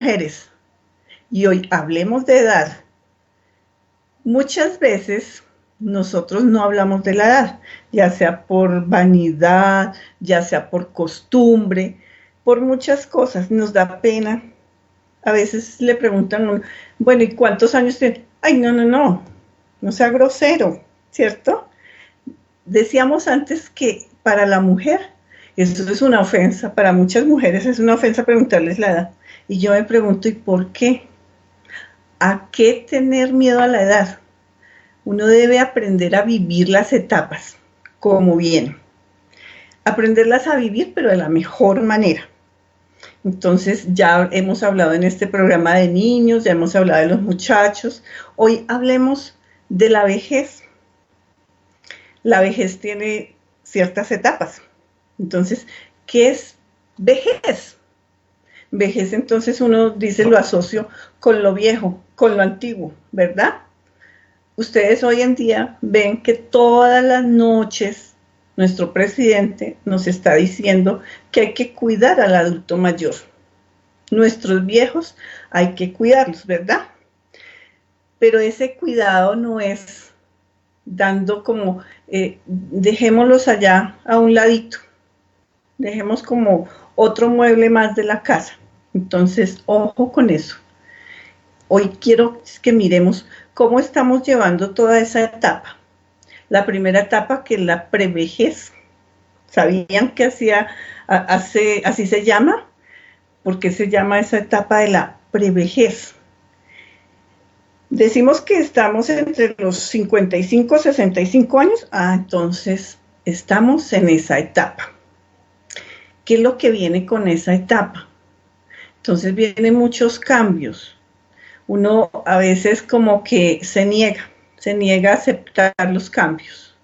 mujeres y hoy hablemos de edad, muchas veces nosotros no hablamos de la edad, ya sea por vanidad, ya sea por costumbre, por muchas cosas, nos da pena. A veces le preguntan, bueno, ¿y cuántos años tiene? Ay, no, no, no, no sea grosero, ¿cierto? Decíamos antes que para la mujer eso es una ofensa, para muchas mujeres es una ofensa preguntarles la edad. Y yo me pregunto, ¿y por qué? ¿A qué tener miedo a la edad? Uno debe aprender a vivir las etapas como vienen. Aprenderlas a vivir, pero de la mejor manera. Entonces ya hemos hablado en este programa de niños, ya hemos hablado de los muchachos. Hoy hablemos de la vejez. La vejez tiene ciertas etapas. Entonces, ¿qué es vejez? Vejez, entonces uno dice lo asocio con lo viejo, con lo antiguo, ¿verdad? Ustedes hoy en día ven que todas las noches nuestro presidente nos está diciendo que hay que cuidar al adulto mayor. Nuestros viejos hay que cuidarlos, ¿verdad? Pero ese cuidado no es dando como, dejémoslos allá a un ladito, dejemos como otro mueble más de la casa. Entonces, ojo con eso. Hoy quiero que miremos cómo estamos llevando toda esa etapa. La primera etapa, que es la prevejez. ¿Sabían que así se llama? ¿Por qué se llama esa etapa de la prevejez? Decimos que estamos entre los 55 y 65 años. Entonces estamos en esa etapa. ¿Qué es lo que viene con esa etapa? Entonces vienen muchos cambios. Uno a veces como que se niega a aceptar los cambios.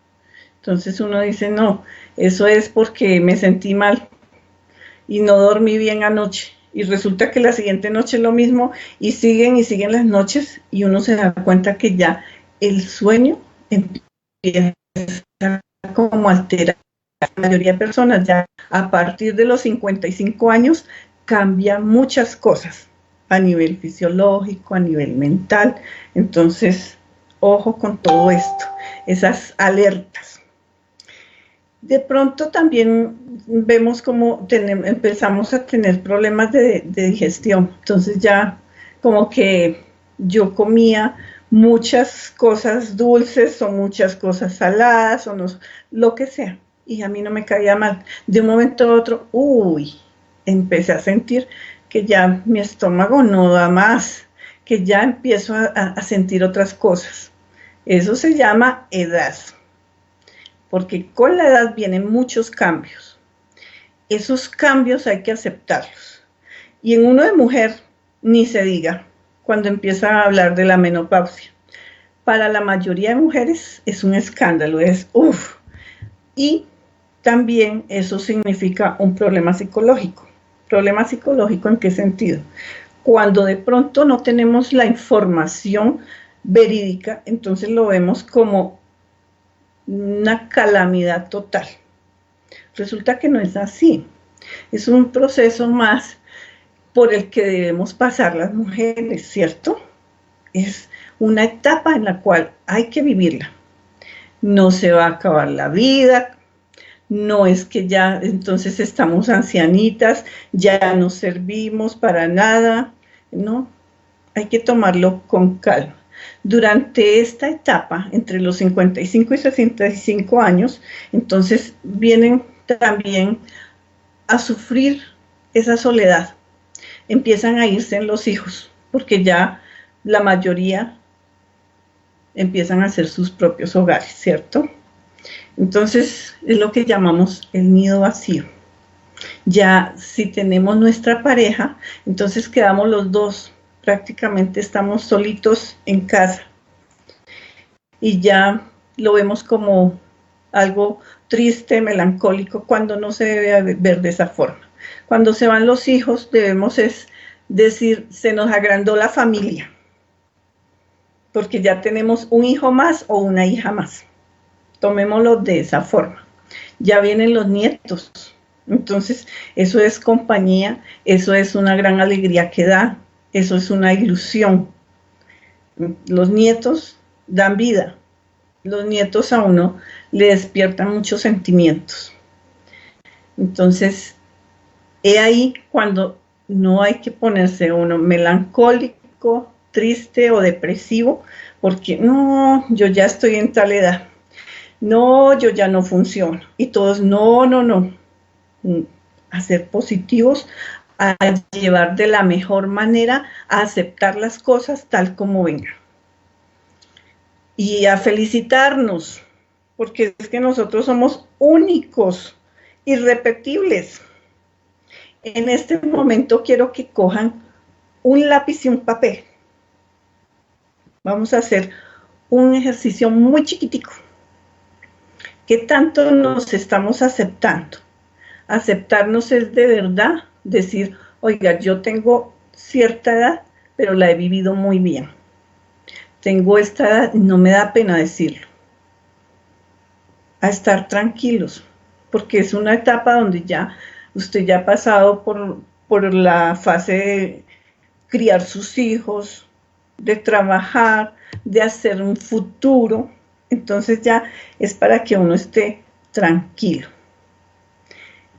Entonces uno dice, no, eso es porque me sentí mal y no dormí bien anoche. Y resulta que la siguiente noche es lo mismo y siguen las noches y uno se da cuenta que ya el sueño empieza como a alterar. La mayoría de personas ya a partir de los 55 años cambian muchas cosas a nivel fisiológico, a nivel mental. Entonces, ojo con todo esto, esas alertas. De pronto también vemos como empezamos a tener problemas de digestión. Entonces ya como que yo comía muchas cosas dulces o muchas cosas saladas o no, lo que sea. Y a mí no me caía mal. De un momento a otro, empecé a sentir que ya mi estómago no da más, que ya empiezo a sentir otras cosas. Eso se llama edad, porque con la edad vienen muchos cambios. Esos cambios hay que aceptarlos. Y en uno de mujer, ni se diga, cuando empieza a hablar de la menopausia. Para la mayoría de mujeres es un escándalo, es uff. Y también eso significa un problema psicológico. ¿Problema psicológico en qué sentido? Cuando de pronto no tenemos la información verídica, entonces lo vemos como una calamidad total. Resulta que no es así. Es un proceso más por el que debemos pasar las mujeres, ¿cierto? Es una etapa en la cual hay que vivirla. No se va a acabar la vida, no es que ya entonces estamos ancianitas, ya no servimos para nada, no, hay que tomarlo con calma. Durante esta etapa, entre los 55 y 65 años, entonces vienen también a sufrir esa soledad. Empiezan a irse en los hijos, porque ya la mayoría empiezan a hacer sus propios hogares, ¿cierto? Entonces es lo que llamamos el nido vacío. Ya si tenemos nuestra pareja, entonces quedamos los dos, prácticamente estamos solitos en casa y ya lo vemos como algo triste, melancólico, cuando no se debe ver de esa forma. Cuando se van los hijos, debemos decir, se nos agrandó la familia, porque ya tenemos un hijo más o una hija más. Tomémoslo de esa forma. Ya vienen los nietos. Entonces, eso es compañía, eso es una gran alegría que da. Eso es una ilusión. Los nietos dan vida. Los nietos a uno le despiertan muchos sentimientos. Entonces, he ahí cuando no hay que ponerse uno melancólico, triste o depresivo, porque no, yo ya estoy en tal edad, no, yo ya no funciono. Y todos, no. A ser positivos, a llevar de la mejor manera, a aceptar las cosas tal como vengan. Y a felicitarnos, porque es que nosotros somos únicos, irrepetibles. En este momento quiero que cojan un lápiz y un papel. Vamos a hacer un ejercicio muy chiquitico. ¿Qué tanto nos estamos aceptando? Aceptarnos es de verdad decir, oiga, yo tengo cierta edad, pero la he vivido muy bien. Tengo esta edad, no me da pena decirlo. A estar tranquilos, porque es una etapa donde ya usted ya ha pasado por la fase de criar sus hijos, de trabajar, de hacer un futuro. Entonces ya es para que uno esté tranquilo.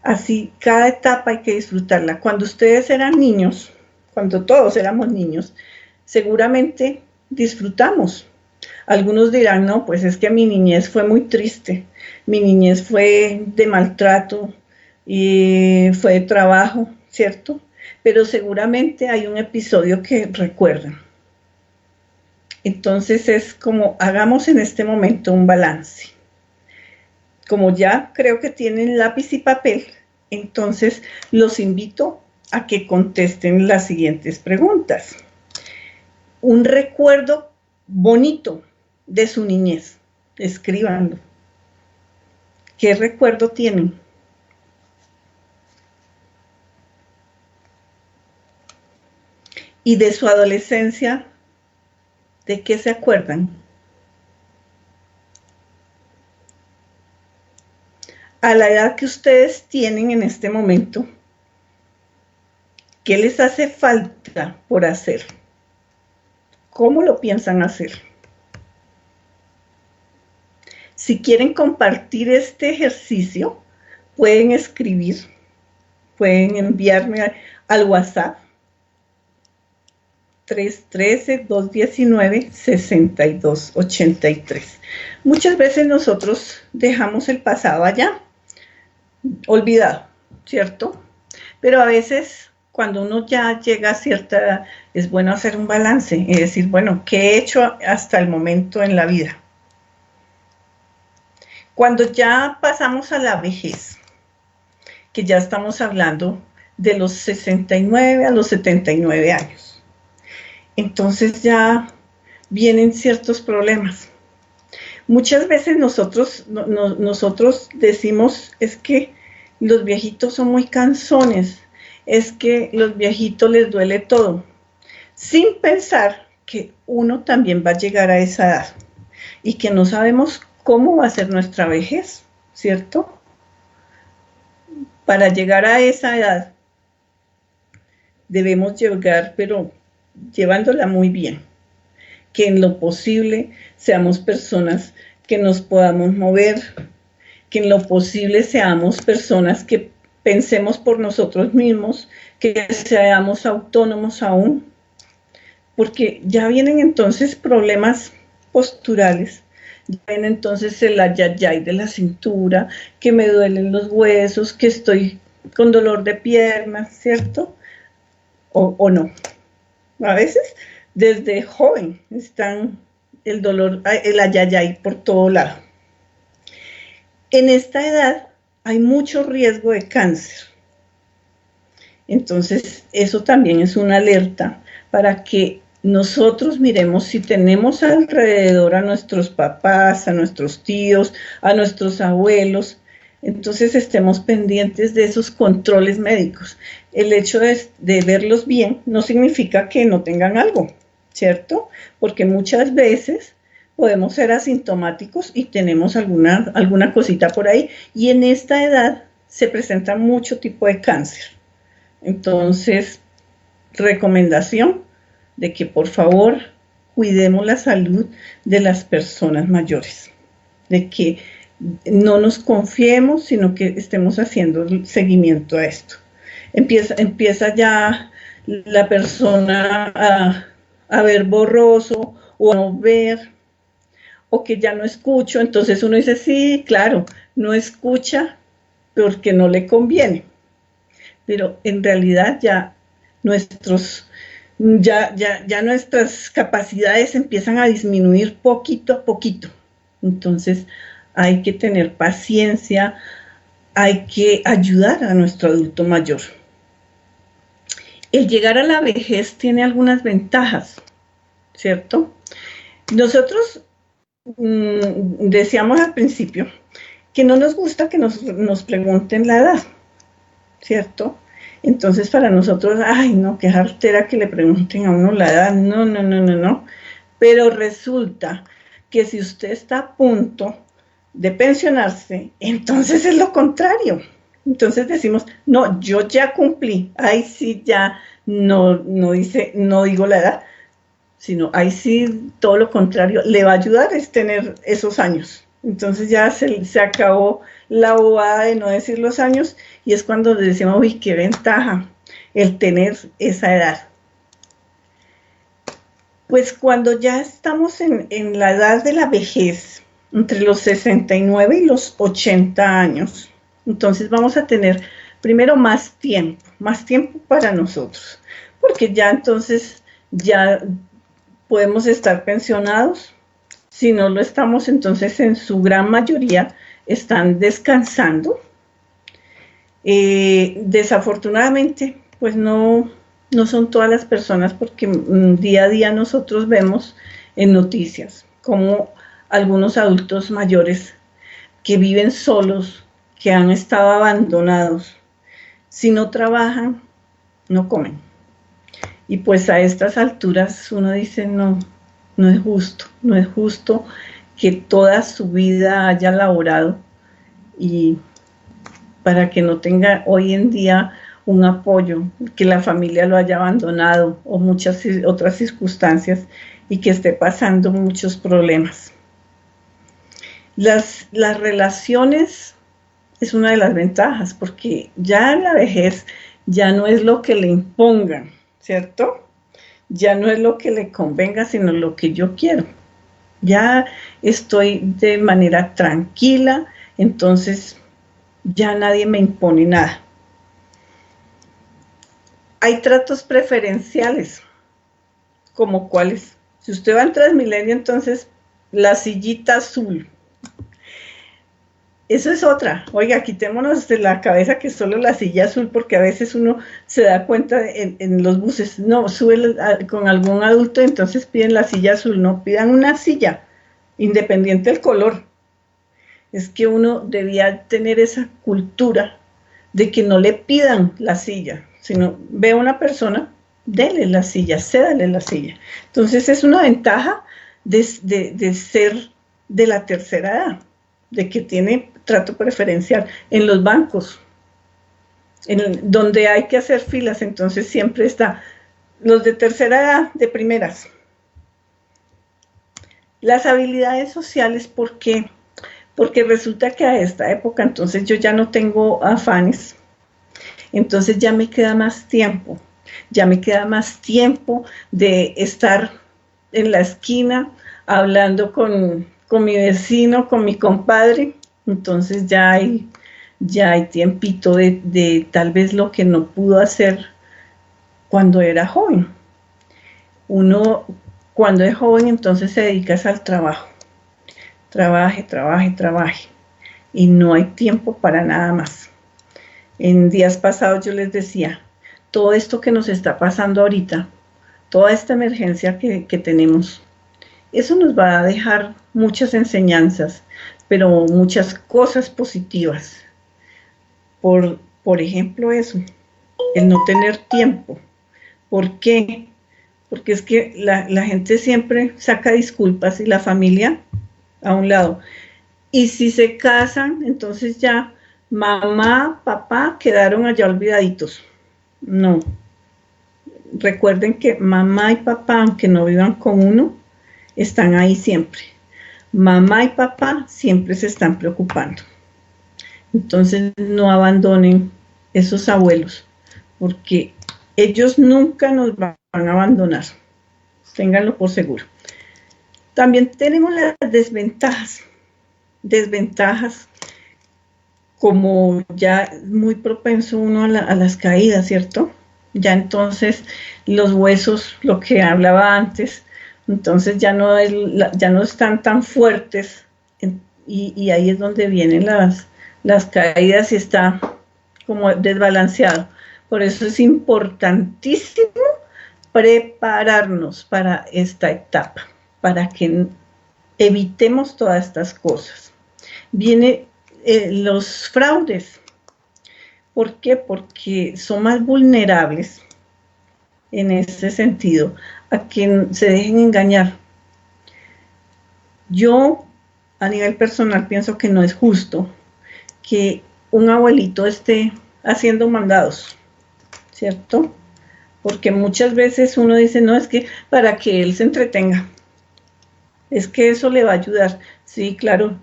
Así, cada etapa hay que disfrutarla. Cuando ustedes eran niños, cuando todos éramos niños, seguramente disfrutamos. Algunos dirán, no, pues es que mi niñez fue muy triste, mi niñez fue de maltrato y fue de trabajo, ¿cierto? Pero seguramente hay un episodio que recuerdan. Entonces es como, hagamos en este momento un balance. Como ya creo que tienen lápiz y papel, entonces los invito a que contesten las siguientes preguntas. Un recuerdo bonito de su niñez, escríbanlo. ¿Qué recuerdo tienen? Y de su adolescencia, ¿de qué se acuerdan? A la edad que ustedes tienen en este momento, ¿qué les hace falta por hacer? ¿Cómo lo piensan hacer? Si quieren compartir este ejercicio, pueden escribir, pueden enviarme al WhatsApp 313-219-6283. Muchas veces nosotros dejamos el pasado allá, olvidado, ¿cierto? Pero a veces cuando uno ya llega a cierta edad, es bueno hacer un balance y decir, bueno, ¿qué he hecho hasta el momento en la vida? Cuando ya pasamos a la vejez, que ya estamos hablando de los 69 a los 79 años, entonces ya vienen ciertos problemas. Muchas veces nosotros decimos, es que los viejitos son muy cansones, es que los viejitos les duele todo, sin pensar que uno también va a llegar a esa edad y que no sabemos cómo va a ser nuestra vejez, ¿cierto? Para llegar a esa edad debemos llegar, pero llevándola muy bien, que en lo posible seamos personas que nos podamos mover, que en lo posible seamos personas que pensemos por nosotros mismos, que seamos autónomos aún, porque ya vienen entonces problemas posturales, ya viene entonces el ayayay de la cintura, que me duelen los huesos, que estoy con dolor de piernas, ¿cierto? O no. A veces, desde joven, están el dolor, el ayayay por todo lado. En esta edad hay mucho riesgo de cáncer. Entonces, eso también es una alerta para que nosotros miremos si tenemos alrededor a nuestros papás, a nuestros tíos, a nuestros abuelos, entonces estemos pendientes de esos controles médicos. El hecho de verlos bien no significa que no tengan algo, ¿cierto? Porque muchas veces podemos ser asintomáticos y tenemos alguna cosita por ahí, y en esta edad se presenta mucho tipo de cáncer. Entonces, recomendación, de que por favor cuidemos la salud de las personas mayores, de que no nos confiemos, sino que estemos haciendo seguimiento a esto. Empieza ya la persona a ver borroso o a no ver, o que ya no escucho, entonces uno dice, sí, claro, no escucha porque no le conviene, pero en realidad ya nuestras capacidades empiezan a disminuir poquito a poquito. Entonces hay que tener paciencia, hay que ayudar a nuestro adulto mayor. El llegar a la vejez tiene algunas ventajas, ¿cierto? Nosotros decíamos al principio que no nos gusta que nos pregunten la edad, ¿cierto? Entonces para nosotros, ay no, qué jartera que le pregunten a uno la edad, no. Pero resulta que si usted está a punto de pensionarse, entonces es lo contrario. Entonces decimos, no, yo ya cumplí, ahí sí ya no digo la edad, sino ahí sí todo lo contrario, le va a ayudar es tener esos años. Entonces ya se acabó la bobada de no decir los años y es cuando decimos, uy, qué ventaja el tener esa edad. Pues cuando ya estamos en la edad de la vejez, entre los 69 y los 80 años, entonces vamos a tener primero más tiempo para nosotros, porque ya entonces ya podemos estar pensionados. Si no lo estamos, entonces en su gran mayoría están descansando. Desafortunadamente, pues no son todas las personas, porque día a día nosotros vemos en noticias como algunos adultos mayores que viven solos, que han estado abandonados, si no trabajan, no comen. Y pues a estas alturas uno dice, no es justo que toda su vida haya laborado y para que no tenga hoy en día un apoyo, que la familia lo haya abandonado o muchas otras circunstancias y que esté pasando muchos problemas. Las relaciones es una de las ventajas, porque ya en la vejez ya no es lo que le impongan, ¿cierto? Ya no es lo que le convenga, sino lo que yo quiero. Ya estoy de manera tranquila, entonces ya nadie me impone nada. Hay tratos preferenciales, como cuáles. Si usted va en Transmilenio, entonces la sillita azul. Eso es otra. Oiga, quitémonos de la cabeza que solo la silla azul, porque a veces uno se da cuenta en los buses, no, sube con algún adulto, entonces piden la silla azul, no, pidan una silla, independiente del color. Es que uno debía tener esa cultura de que no le pidan la silla, sino ve a una persona, dele la silla, cédale la silla. Entonces es una ventaja de ser de la tercera edad, de que tiene trato preferencial en los bancos, donde hay que hacer filas, entonces siempre está los de tercera edad de primeras. Las habilidades sociales, ¿por qué? Porque resulta que a esta época entonces yo ya no tengo afanes, entonces ya me queda más tiempo de estar en la esquina hablando con mi vecino, con mi compadre, entonces ya hay tiempito de tal vez lo que no pudo hacer cuando era joven. Uno cuando es joven entonces se dedica al trabajo, trabaje, y no hay tiempo para nada más. En días pasados yo les decía, todo esto que nos está pasando ahorita, toda esta emergencia que tenemos, eso nos va a dejar muchas enseñanzas, pero muchas cosas positivas. Por ejemplo eso, el no tener tiempo. ¿Por qué? Porque es que la gente siempre saca disculpas y la familia a un lado. Y si se casan, entonces ya mamá, papá quedaron allá olvidaditos. No. recuerden que mamá y papá, aunque no vivan con uno, están ahí siempre. Mamá y papá siempre se están preocupando. Entonces no abandonen esos abuelos, porque ellos nunca nos van a abandonar. Ténganlo por seguro. También tenemos las desventajas. Desventajas como ya muy propenso uno a las caídas, ¿cierto? Ya entonces los huesos, lo que hablaba antes, entonces ya no están tan fuertes y ahí es donde vienen las caídas y está como desbalanceado. Por eso es importantísimo prepararnos para esta etapa, para que evitemos todas estas cosas. Vienen los fraudes. ¿Por qué? Porque son más vulnerables en ese sentido a que se dejen engañar. Yo, a nivel personal, pienso que no es justo que un abuelito esté haciendo mandados, ¿cierto? Porque muchas veces uno dice, no, es que para que él se entretenga, es que eso le va a ayudar. Sí, claro,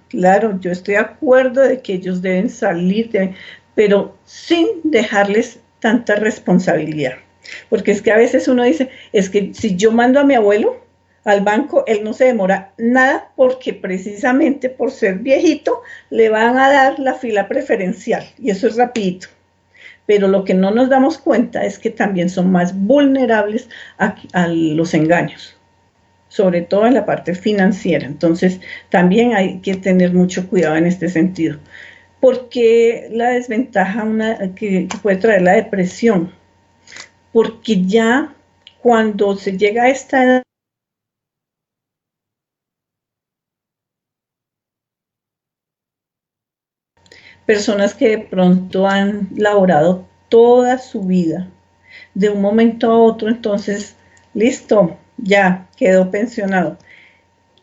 yo estoy de acuerdo de que ellos deben salir, pero sin dejarles tanta responsabilidad. Porque es que a veces uno dice, es que si yo mando a mi abuelo al banco, él no se demora nada porque precisamente por ser viejito le van a dar la fila preferencial y eso es rapidito. Pero lo que no nos damos cuenta es que también son más vulnerables a los engaños, sobre todo en la parte financiera. Entonces, también hay que tener mucho cuidado en este sentido. Porque la desventaja que puede traer la depresión, porque ya cuando se llega a esta edad, personas que de pronto han laborado toda su vida, de un momento a otro, entonces, listo, ya quedó pensionado.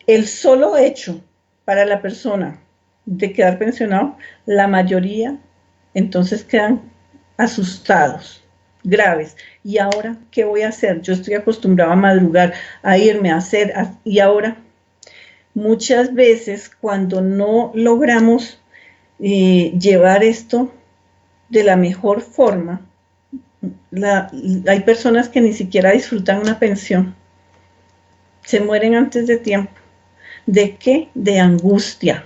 El solo hecho para la persona de quedar pensionado, la mayoría entonces quedan asustados, graves. ¿Y ahora qué voy a hacer? Yo estoy acostumbrado a madrugar, a irme a hacer, y ahora muchas veces cuando no logramos llevar esto de la mejor forma, hay personas que ni siquiera disfrutan una pensión, se mueren antes de tiempo. ¿De qué? De angustia,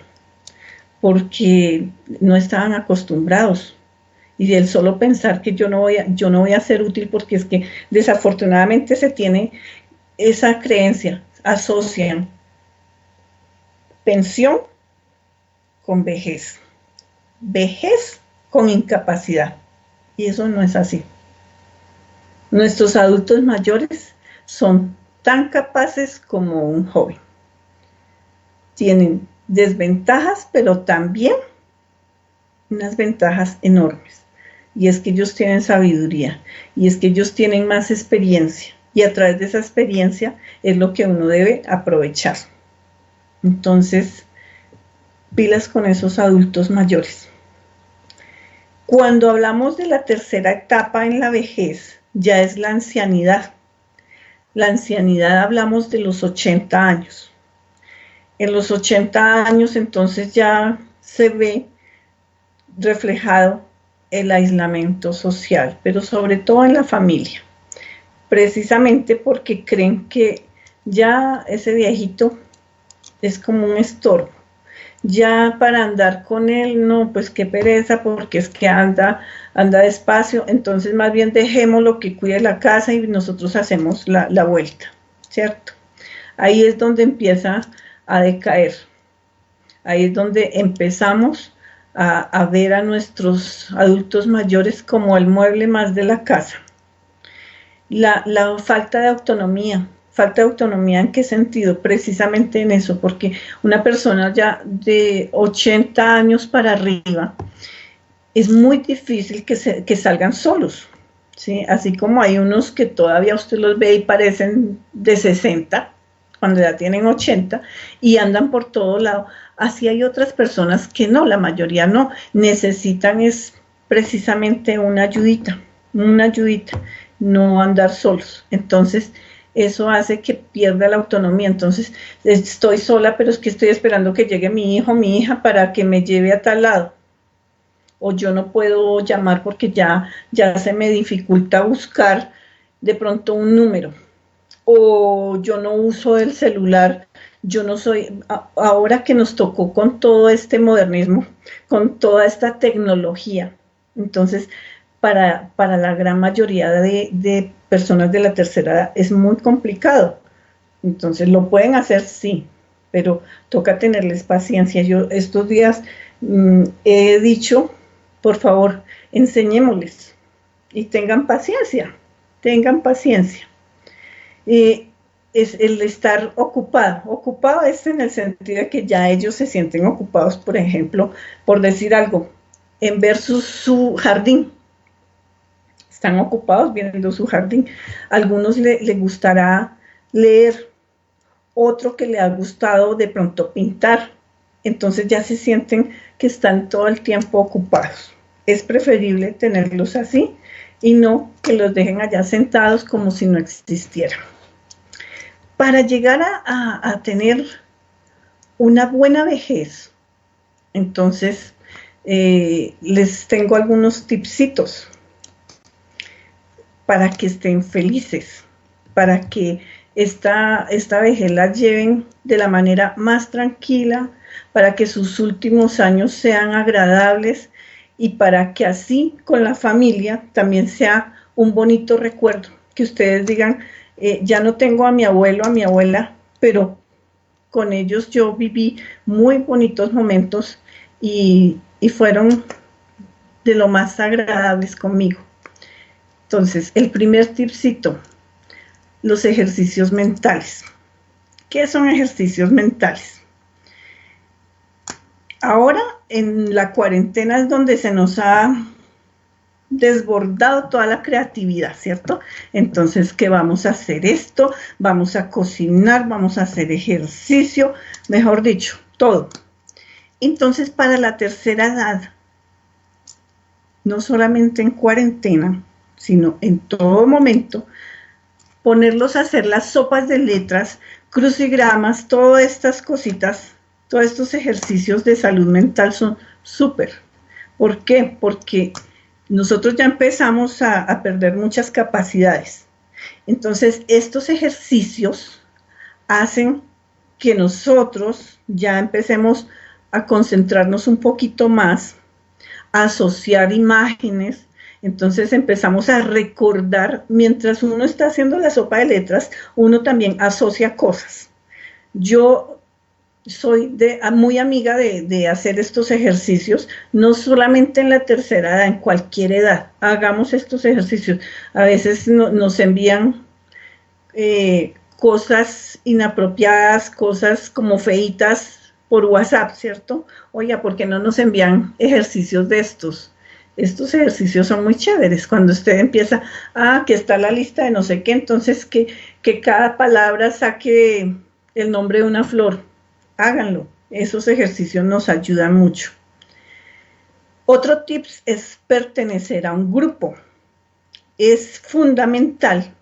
porque no estaban acostumbrados. Y del solo pensar que yo no voy a ser útil, porque es que desafortunadamente se tiene esa creencia, asocian pensión con vejez, vejez con incapacidad, y eso no es así. Nuestros adultos mayores son tan capaces como un joven. Tienen desventajas, pero también unas ventajas enormes. Y es que ellos tienen sabiduría, y es que ellos tienen más experiencia, y a través de esa experiencia es lo que uno debe aprovechar. Entonces, pilas con esos adultos mayores. Cuando hablamos de la tercera etapa en la vejez, ya es la ancianidad. La ancianidad hablamos de los 80 años. En los 80 años entonces ya se ve reflejado el aislamiento social, pero sobre todo en la familia, precisamente porque creen que ya ese viejito es como un estorbo. Ya para andar con él, no, pues qué pereza, porque es que anda despacio, entonces más bien dejémoslo que cuide la casa y nosotros hacemos la vuelta, ¿cierto? Ahí es donde empieza a decaer, ahí es donde empezamos a ver a nuestros adultos mayores como el mueble más de la casa. La falta de autonomía. ¿Falta de autonomía en qué sentido? Precisamente en eso, porque una persona ya de 80 años para arriba, es muy difícil que salgan solos, ¿sí? Así como hay unos que todavía usted los ve y parecen de 60, cuando ya tienen 80, y andan por todo lado. Así hay otras personas que no, la mayoría no, necesitan es precisamente una ayudita, no andar solos. Entonces, eso hace que pierda la autonomía. Entonces, estoy sola, pero es que estoy esperando que llegue mi hijo, mi hija, para que me lleve a tal lado. O yo no puedo llamar porque ya se me dificulta buscar de pronto un número. O yo no uso el celular, yo no soy, ahora que nos tocó con todo este modernismo, con toda esta tecnología, entonces para la gran mayoría de personas de la tercera edad es muy complicado. Entonces lo pueden hacer, sí, pero toca tenerles paciencia. Yo estos días he dicho, por favor, enseñémosles y tengan paciencia, tengan paciencia. Es el estar ocupado. Ocupado es en el sentido de que ya ellos se sienten ocupados, por ejemplo, por decir algo, en ver su jardín. Están ocupados viendo su jardín. A algunos les gustará leer, otro que le ha gustado de pronto pintar. Entonces ya se sienten que están todo el tiempo ocupados. Es preferible tenerlos así y no que los dejen allá sentados como si no existieran. Para llegar a tener una buena vejez, entonces les tengo algunos tipsitos para que estén felices, para que esta vejez la lleven de la manera más tranquila, para que sus últimos años sean agradables y para que así con la familia también sea un bonito recuerdo, que ustedes digan, ya no tengo a mi abuelo, a mi abuela, pero con ellos yo viví muy bonitos momentos y fueron de lo más agradables conmigo. Entonces, el primer tipcito, los ejercicios mentales. ¿Qué son ejercicios mentales? Ahora, en la cuarentena es donde se nos ha desbordado toda la creatividad, ¿cierto? Entonces, ¿qué vamos a hacer esto? Vamos a cocinar, vamos a hacer ejercicio, mejor dicho, todo. Entonces, para la tercera edad, no solamente en cuarentena, sino en todo momento, ponerlos a hacer las sopas de letras, crucigramas, todas estas cositas, todos estos ejercicios de salud mental son súper. ¿Por qué? Porque nosotros ya empezamos a perder muchas capacidades. Entonces, estos ejercicios hacen que nosotros ya empecemos a concentrarnos un poquito más, a asociar imágenes. Entonces empezamos a recordar, mientras uno está haciendo la sopa de letras, uno también asocia cosas. Yo soy muy amiga de hacer estos ejercicios, no solamente en la tercera edad, en cualquier edad. Hagamos estos ejercicios. A veces nos envían cosas inapropiadas, cosas como feitas por WhatsApp, ¿cierto? Oiga, ¿por qué no nos envían ejercicios de estos? Estos ejercicios son muy chéveres. Cuando usted empieza, que está la lista de no sé qué, entonces que cada palabra saque el nombre de una flor. Háganlo, esos ejercicios nos ayudan mucho. Otro tip es pertenecer a un grupo. Es fundamental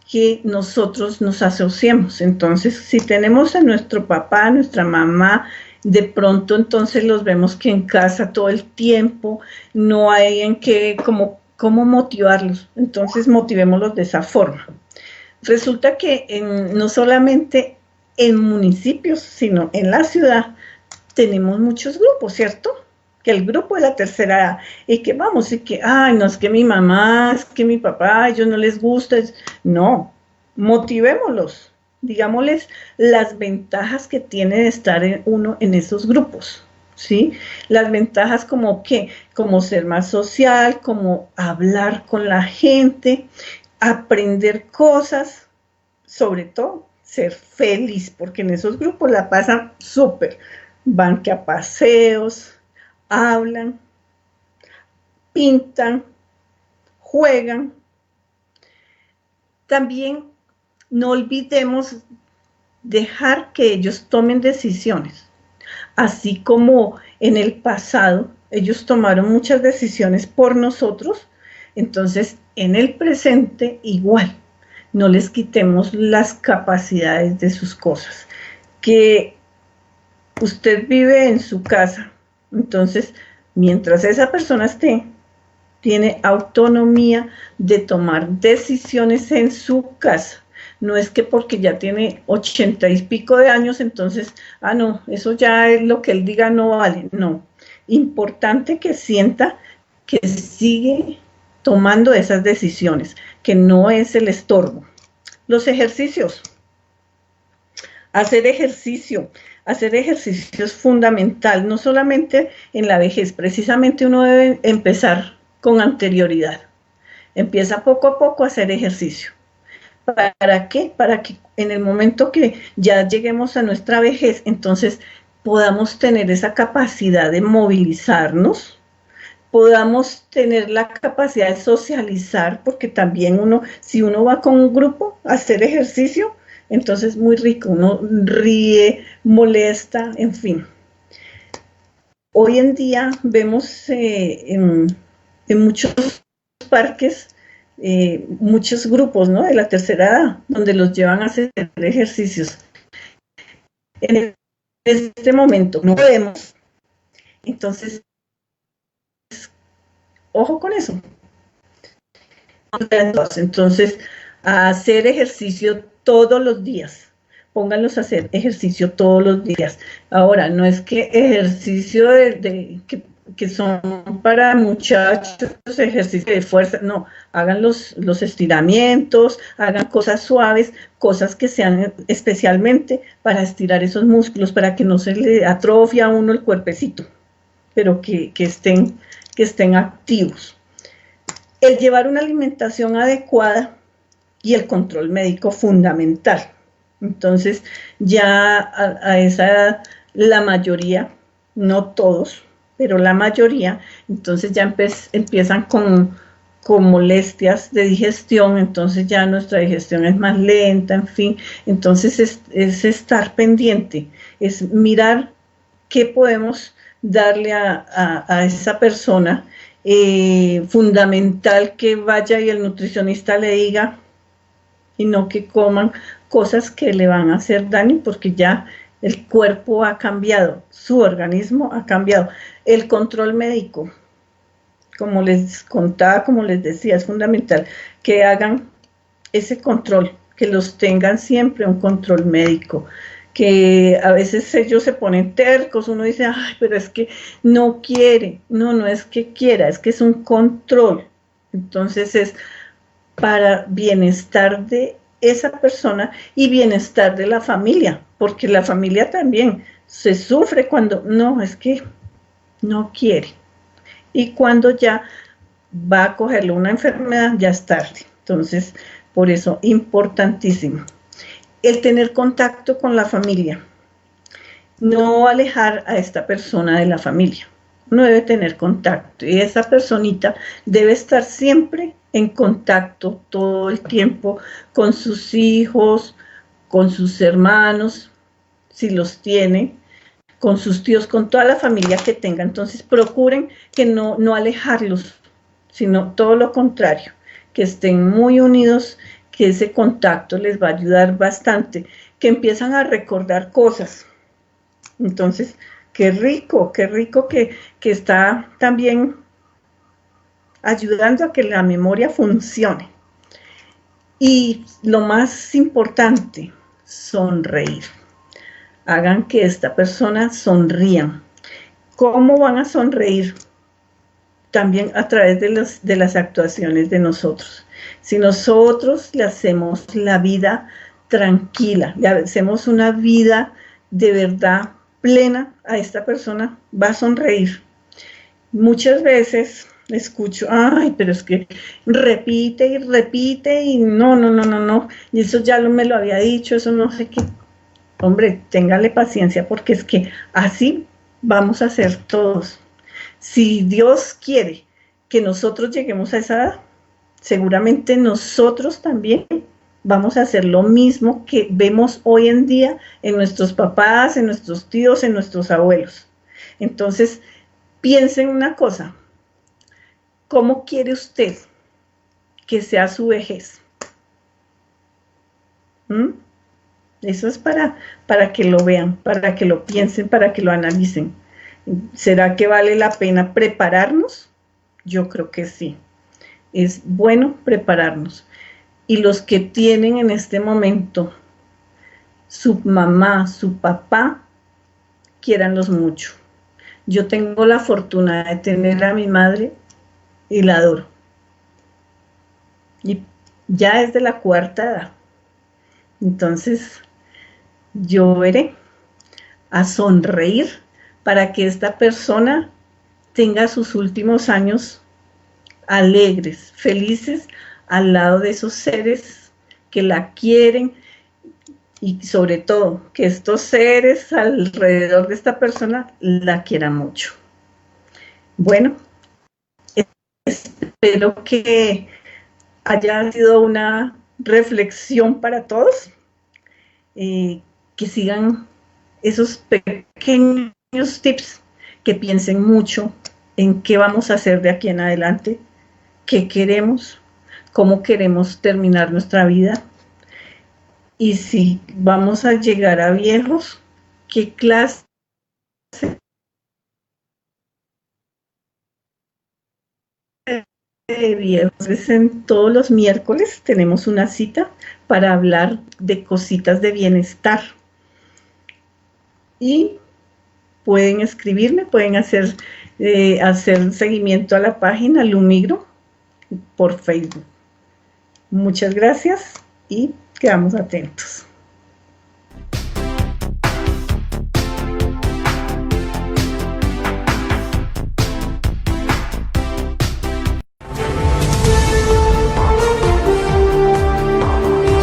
que nosotros nos asociemos. Entonces, si tenemos a nuestro papá, a nuestra mamá, de pronto entonces los vemos que en casa todo el tiempo, no hay en qué, cómo motivarlos. Entonces, motivémoslos de esa forma. Resulta que no solamente en municipios, sino en la ciudad, tenemos muchos grupos, ¿cierto? Que el grupo de la tercera edad, y que vamos, y que, no, es que mi mamá, es que mi papá, a ellos no les gusta, no, motivémoslos, digámosles las ventajas que tiene de estar uno en esos grupos, ¿sí? Las ventajas como que, como ser más social, como hablar con la gente, aprender cosas, sobre todo, ser feliz, porque en esos grupos la pasan súper. Van que a paseos, hablan, pintan, juegan. También no olvidemos dejar que ellos tomen decisiones. Así como en el pasado ellos tomaron muchas decisiones por nosotros, Entonces, en el presente igual, no les quitemos las capacidades de sus cosas. Que usted vive en su casa, entonces, mientras esa persona esté, tiene autonomía de tomar decisiones en su casa. No es que porque ya tiene 80 y pico de años, entonces, no, eso ya es lo que él diga, no vale. No, importante que sienta que sigue tomando esas decisiones, que no es el estorbo. Los ejercicios. Hacer ejercicio es fundamental, no solamente en la vejez, precisamente uno debe empezar con anterioridad. Empieza poco a poco a hacer ejercicio. ¿Para qué? Para que en el momento que ya lleguemos a nuestra vejez, entonces podamos tener esa capacidad de movilizarnos, podamos tener la capacidad de socializar, porque también uno, si uno va con un grupo a hacer ejercicio, entonces muy rico, uno ríe, molesta, en fin. Hoy en día vemos en muchos parques muchos grupos, ¿no?, de la tercera edad, donde los llevan a hacer ejercicios. En este momento no podemos, entonces, ojo con eso. Entonces, a hacer ejercicio todos los días. Pónganlos a hacer ejercicio todos los días. Ahora, no es que ejercicio que son para muchachos, ejercicio de fuerza, no, hagan los estiramientos, hagan cosas suaves, cosas que sean especialmente para estirar esos músculos, para que no se le atrofie a uno el cuerpecito, pero que estén activos. El llevar una alimentación adecuada y el control médico fundamental. Entonces, ya a esa edad, la mayoría, no todos, pero la mayoría, entonces ya empiezan con molestias de digestión, entonces ya nuestra digestión es más lenta, en fin. Entonces es estar pendiente, es mirar qué podemos darle a esa persona. Fundamental que vaya y el nutricionista le diga, y no que coman cosas que le van a hacer daño, porque ya el cuerpo ha cambiado, su organismo ha cambiado. El control médico, como les contaba, como les decía, es fundamental que hagan ese control, que los tengan siempre un control médico, que a veces ellos se ponen tercos, uno dice, ay, pero es que no quiere, no es que quiera, es que es un control. Entonces es para bienestar de esa persona y bienestar de la familia, porque la familia también se sufre cuando, no, es que no quiere. Y cuando ya va a cogerle una enfermedad, ya es tarde. Entonces, por eso, importantísimo. El tener contacto con la familia. No alejar a esta persona de la familia. Uno debe tener contacto y esa personita debe estar siempre en contacto todo el tiempo con sus hijos, con sus hermanos, si los tiene, con sus tíos, con toda la familia que tenga. Entonces procuren que no alejarlos, sino todo lo contrario, que estén muy unidos, que ese contacto les va a ayudar bastante, que empiezan a recordar cosas. Entonces, qué rico que está también ayudando a que la memoria funcione. Y lo más importante, sonreír. Hagan que esta persona sonría. ¿Cómo van a sonreír? También a través de las actuaciones de nosotros. Si nosotros le hacemos la vida tranquila, le hacemos una vida de verdad plena a esta persona, va a sonreír. Muchas veces escucho, ay, pero es que repite y repite y no, y eso ya me lo había dicho, eso no sé qué. Hombre, téngale paciencia porque es que así vamos a ser todos. Si Dios quiere que nosotros lleguemos a esa edad, seguramente nosotros también vamos a hacer lo mismo que vemos hoy en día en nuestros papás, en nuestros tíos, en nuestros abuelos. Entonces, piensen una cosa, ¿cómo quiere usted que sea su vejez. ¿Mm? Eso es para que lo vean, para que lo piensen, para que lo analicen. ¿Será que vale la pena prepararnos? Yo creo que sí. Es bueno prepararnos. Y los que tienen en este momento su mamá, su papá, quiéranlos mucho. Yo tengo la fortuna de tener a mi madre y la adoro. Y ya es de la cuarta edad. Entonces, yo veré a sonreír para que esta persona tenga sus últimos años alegres, felices, al lado de esos seres que la quieren, y sobre todo que estos seres alrededor de esta persona la quieran mucho. Bueno, espero que haya sido una reflexión para todos, que sigan esos pequeños tips, que piensen mucho en qué vamos a hacer de aquí en adelante, qué queremos, cómo queremos terminar nuestra vida, y si vamos a llegar a viejos, qué clase de viejos. En todos los miércoles tenemos una cita para hablar de cositas de bienestar. Y pueden escribirme, pueden hacer seguimiento a la página Lumigro por Facebook. Muchas gracias y quedamos atentos.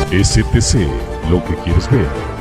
STC, lo que quieres ver.